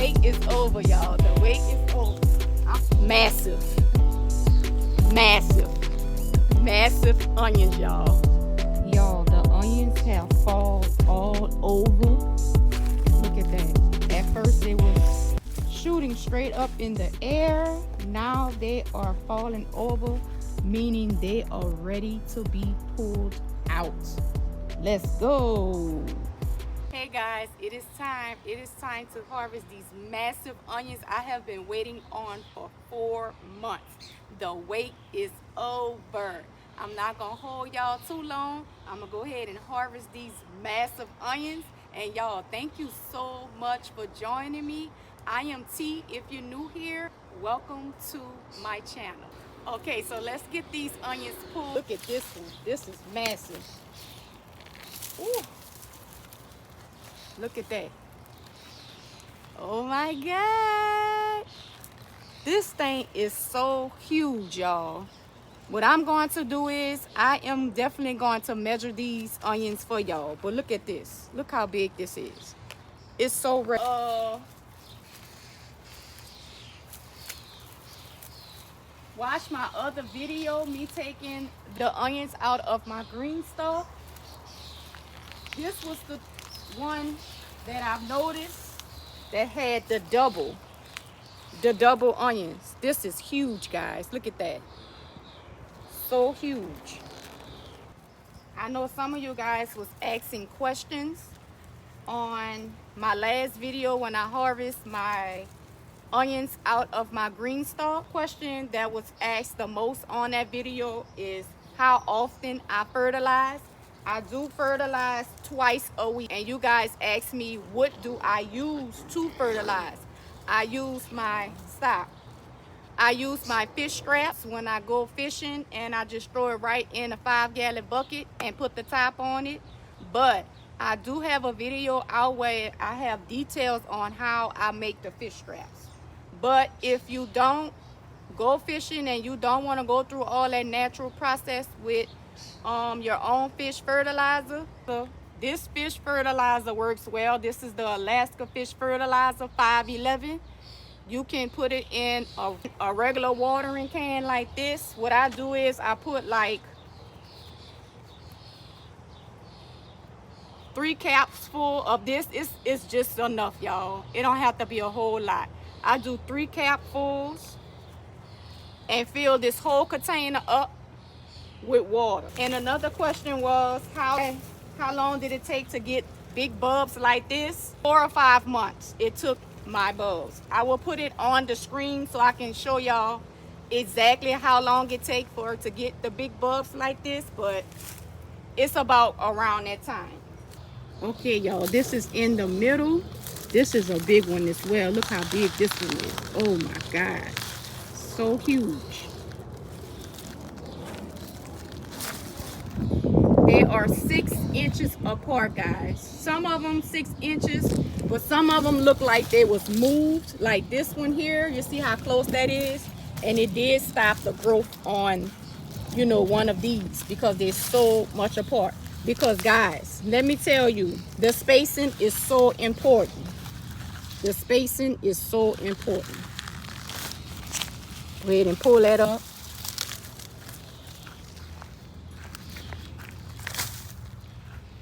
wait is over, y'all. The wait is over. Massive, massive, massive onions, y'all. Y'all, the onions have fallen all over. Look at that. At first they was shooting straight up in the air. Now they are falling over, meaning they are ready to be pulled out. Let's go. Hey guys, it is time to harvest these massive onions I have been waiting on for 4 months. The wait is over. I'm not gonna hold y'all too long. I'm gonna go ahead and harvest these massive onions. And y'all, thank you so much for joining me. I am T. If you're new here, welcome to my channel. Okay, so let's get these onions pulled. Look at this one. This is massive. Ooh. Look at that. Oh my God. This thing is so huge, y'all. What I'm going to do is I am definitely going to measure these onions for y'all. But look at this. Look how big this is. It's so rare. Watch my other video, me taking the onions out of my green stuff. This was the one that I've noticed that had the double onions. This is huge, guys. Look at that. So huge. I know some of you guys was asking questions on my last video when I harvest my onions out of my green stalk. Question that was asked the most on that video is how often I fertilize. I do fertilize twice a week, and you guys ask me what do I use to fertilize. I use my I use my fish scraps when I go fishing, and I just throw it right in a 5-gallon bucket and put the top on it. But I do have a video out where I have details on how I make the fish scraps. But if you don't go fishing and you don't want to go through all that natural process with your own fish fertilizer, so this fish fertilizer works well. This is the Alaska Fish Fertilizer 511. You can put it in a regular watering can like this. What I do is I put like 3 caps full of this. It's just enough, y'all. It don't have to be a whole lot. I do 3 capfuls and fill this whole container up with water. And another question was how long did it take to get big bulbs like this? 4 or 5 months it took my bulbs. I will put it on the screen so I can show y'all exactly how long it takes for it to get the big bulbs like this, but it's about around that time. Okay, y'all, this is in the middle. This is a big one as well. Look how big this one is. Oh my God, so huge. They are 6 inches apart, guys. Some of them 6 inches, but some of them look like they was moved. Like this one here, you see how close that is? And it did stop the growth on, you know, one of these because they're so much apart. Because guys, let me tell you, the spacing is so important. The spacing is so important. Go ahead and pull that up.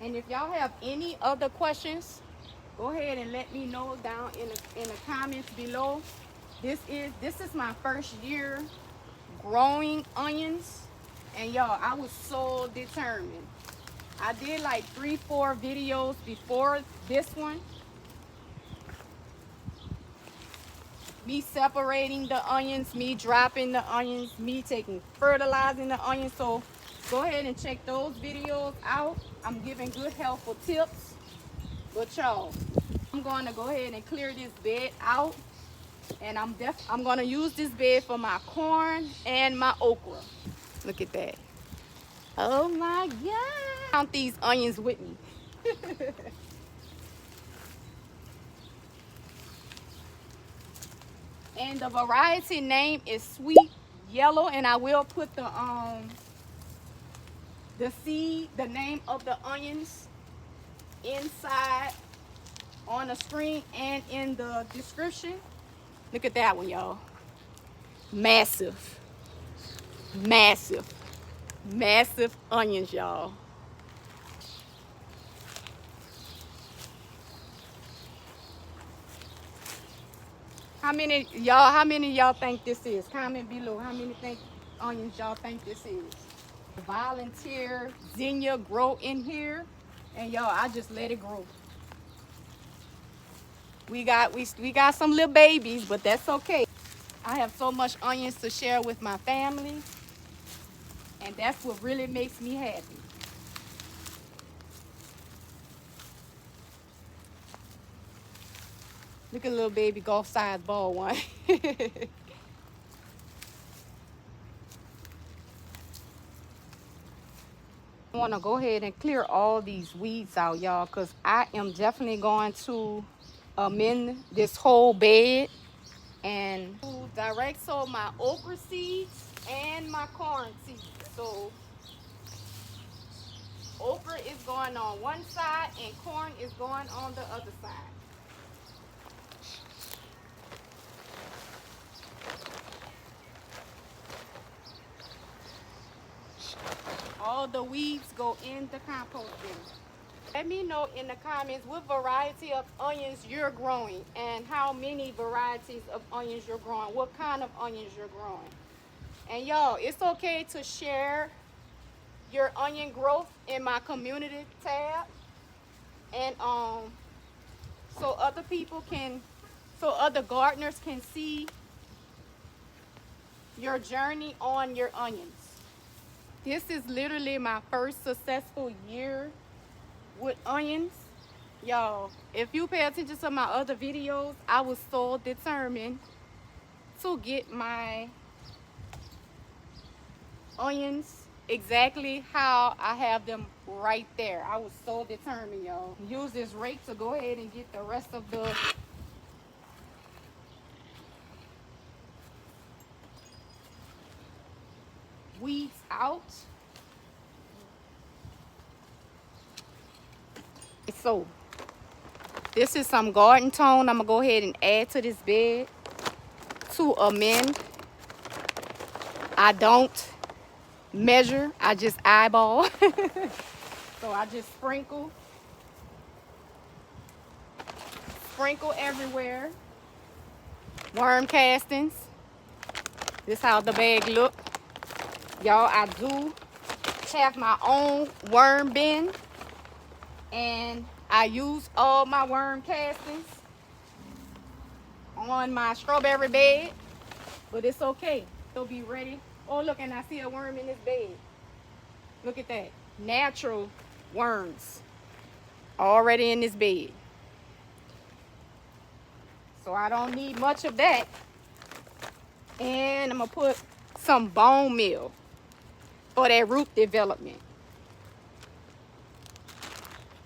And if y'all have any other questions, go ahead and let me know down in the comments below. This is my first year growing onions, and y'all, I was so determined. I did like 3-4 videos before this one, me separating the onions, me dropping the onions, me fertilizing the onions. So go ahead and check those videos out. I'm giving good helpful tips. But y'all, I'm going to go ahead and clear this bed out, and I'm going to use this bed for my corn and my okra. Look at that. Oh my God. Count these onions with me. And the variety name is Sweet Yellow, and I will put the seed, the name of the onions inside on the screen and in the description. Look at that one, y'all. Massive, massive, massive onions, y'all. How many of y'all think this is? Comment below. How many onions y'all think this is? Volunteer zinnia grow in here, and y'all, I just let it grow. We got some little babies, but that's okay. I have so much onions to share with my family, and that's what really makes me happy. Look at little baby golf-sized ball one. I want to go ahead and clear all these weeds out, y'all, because I am definitely going to amend this whole bed and direct sow my okra seeds and my corn seeds. So okra is going on one side and corn is going on the other side. All the weeds go in the compost bin. Let me know in the comments what variety of onions you're growing and how many varieties of onions you're growing, what kind of onions you're growing. And y'all, it's okay to share your onion growth in my community tab, and so other gardeners can see your journey on your onions. This is literally my first successful year with onions. Y'all, if you pay attention to my other videos, I was so determined to get my onions exactly how I have them right there. I was so determined, y'all. Use this rake to go ahead and get the rest of the weeds out. So this is some garden tone I'm gonna go ahead and add to this bed to amend. I don't measure, I just eyeball. So I just sprinkle everywhere. Worm castings. This how the bag look. Y'all, I do have my own worm bin, and I use all my worm castings on my strawberry bed, but it's okay. They'll be ready. Oh, look, and I see a worm in this bed. Look at that. Natural worms already in this bed. So I don't need much of that. And I'm going to put some bone meal for that root development.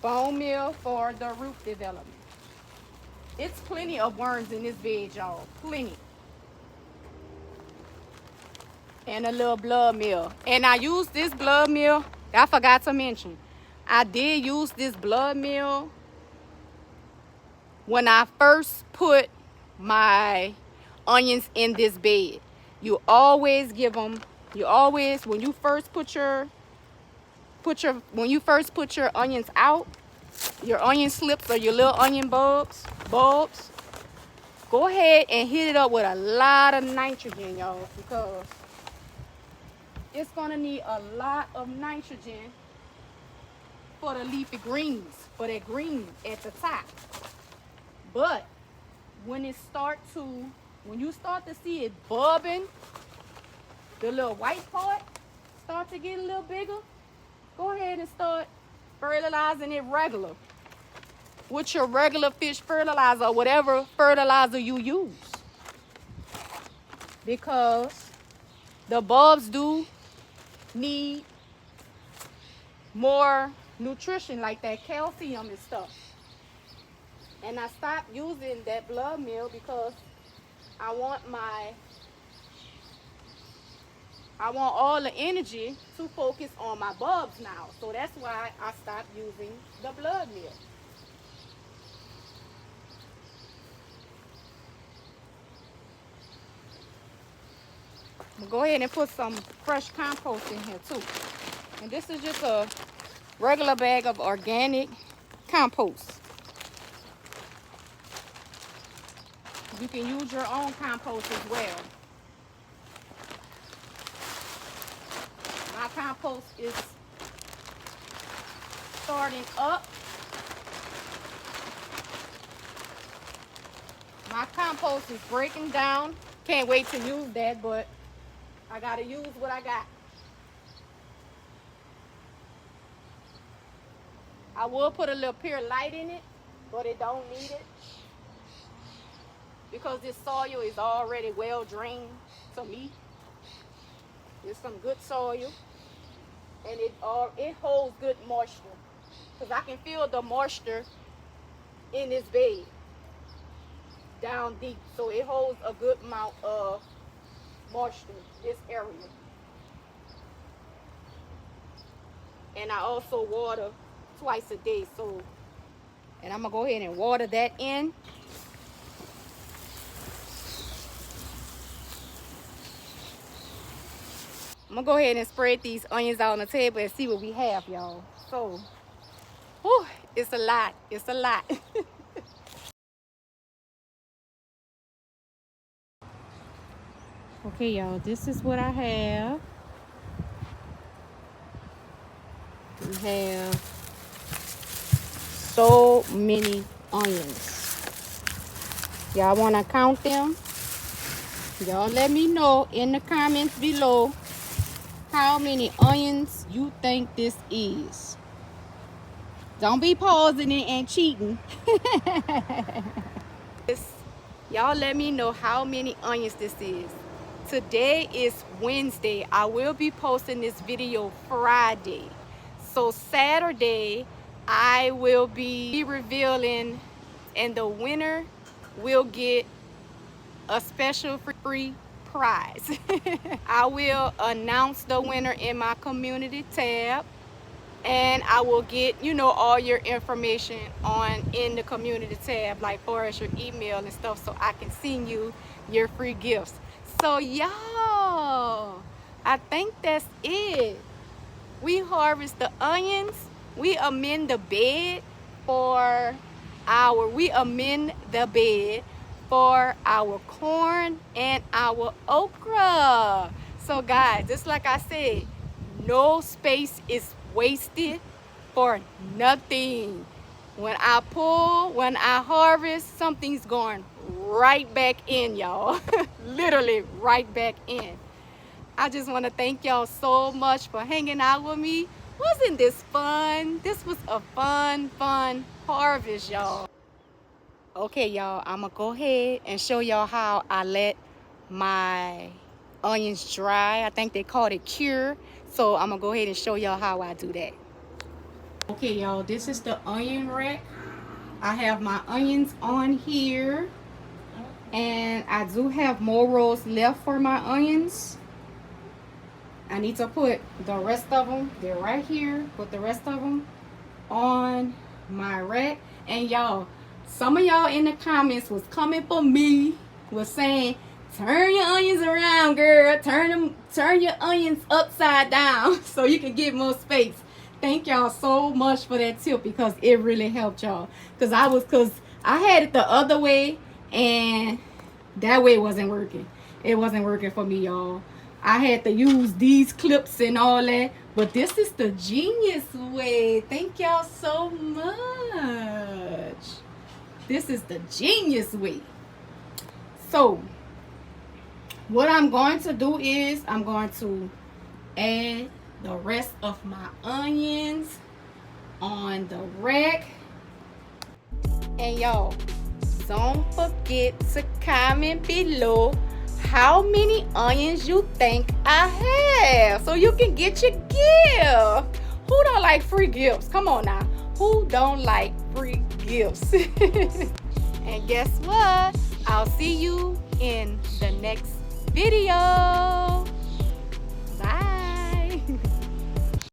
Bone meal for the root development. It's plenty of worms in this bed, y'all. Plenty. And a little blood meal. And I use this blood meal. I forgot to mention. I did use this blood meal when I first put my onions in this bed. You always give them, when you first put your onions out, your onion slips or your little onion bulbs, go ahead and hit it up with a lot of nitrogen, y'all, because it's gonna need a lot of nitrogen for the leafy greens, for that green at the top. But when you start to see it bubbing, the little white part start to get a little bigger, go ahead and start fertilizing it regular with your regular fish fertilizer or whatever fertilizer you use, because the bulbs do need more nutrition, like that calcium and stuff. And I stopped using that blood meal because I want all the energy to focus on my bulbs now. So that's why I stopped using the blood meal. I'm gonna go ahead and put some fresh compost in here too. And this is just a regular bag of organic compost. You can use your own compost as well. My compost is starting up. My compost is breaking down. Can't wait to use that, but I gotta use what I got. I will put a little pure light in it, but it don't need it because this soil is already well drained to me. It's some good soil, and it holds good moisture because I can feel the moisture in this bed down deep, so it holds a good amount of moisture, this area. And I also water twice a day, so, and I'm gonna go ahead and water that in. I'm gonna go ahead and spread these onions out on the table and see what we have, y'all. So, whew, it's a lot, it's a lot. Okay, y'all, this is what I have. We have so many onions. Y'all want to count them? Y'all let me know in the comments below how many onions you think this is. Don't be pausing it and cheating. Y'all let me know how many onions this is. Today is Wednesday. I will be posting this video Friday. So Saturday, I will be revealing, and the winner will get a special free prize. I will announce the winner in my community tab, and I will get, you know, all your information in the community tab, like far as your email and stuff, so I can send you your free gifts. So y'all, I think that's it. We harvest the onions. We amend the bed for our corn and our okra. So guys, just like I said, no space is wasted for nothing. When I harvest, something's going right back in, y'all. Literally right back in. I just want to thank y'all so much for hanging out with me. Wasn't this fun? This was a fun harvest, y'all. Okay, y'all, I'm gonna go ahead and show y'all how I let my onions dry. I think they called it cure. So I'm gonna go ahead and show y'all how I do that. Okay, y'all, this is the onion rack. I have my onions on here, and I do have more rows left for my onions. I need to put the rest of them, they're right here, put the rest of them on my rack. And y'all, some of y'all in the comments was coming for me, was saying, turn your onions around, girl. Turn your onions upside down so you can get more space. Thank y'all so much for that tip, because it really helped y'all. Cause I had it the other way, and that way wasn't working. It wasn't working for me, y'all. I had to use these clips and all that, but this is the genius way. Thank y'all so much. This is the genius way. So what I'm going to do is I'm going to add the rest of my onions on the rack. And y'all, don't forget to comment below how many onions you think I have, so you can get your gift. Who don't like free gifts? Come on now. Who don't like free gifts? And guess what? I'll see you in the next video.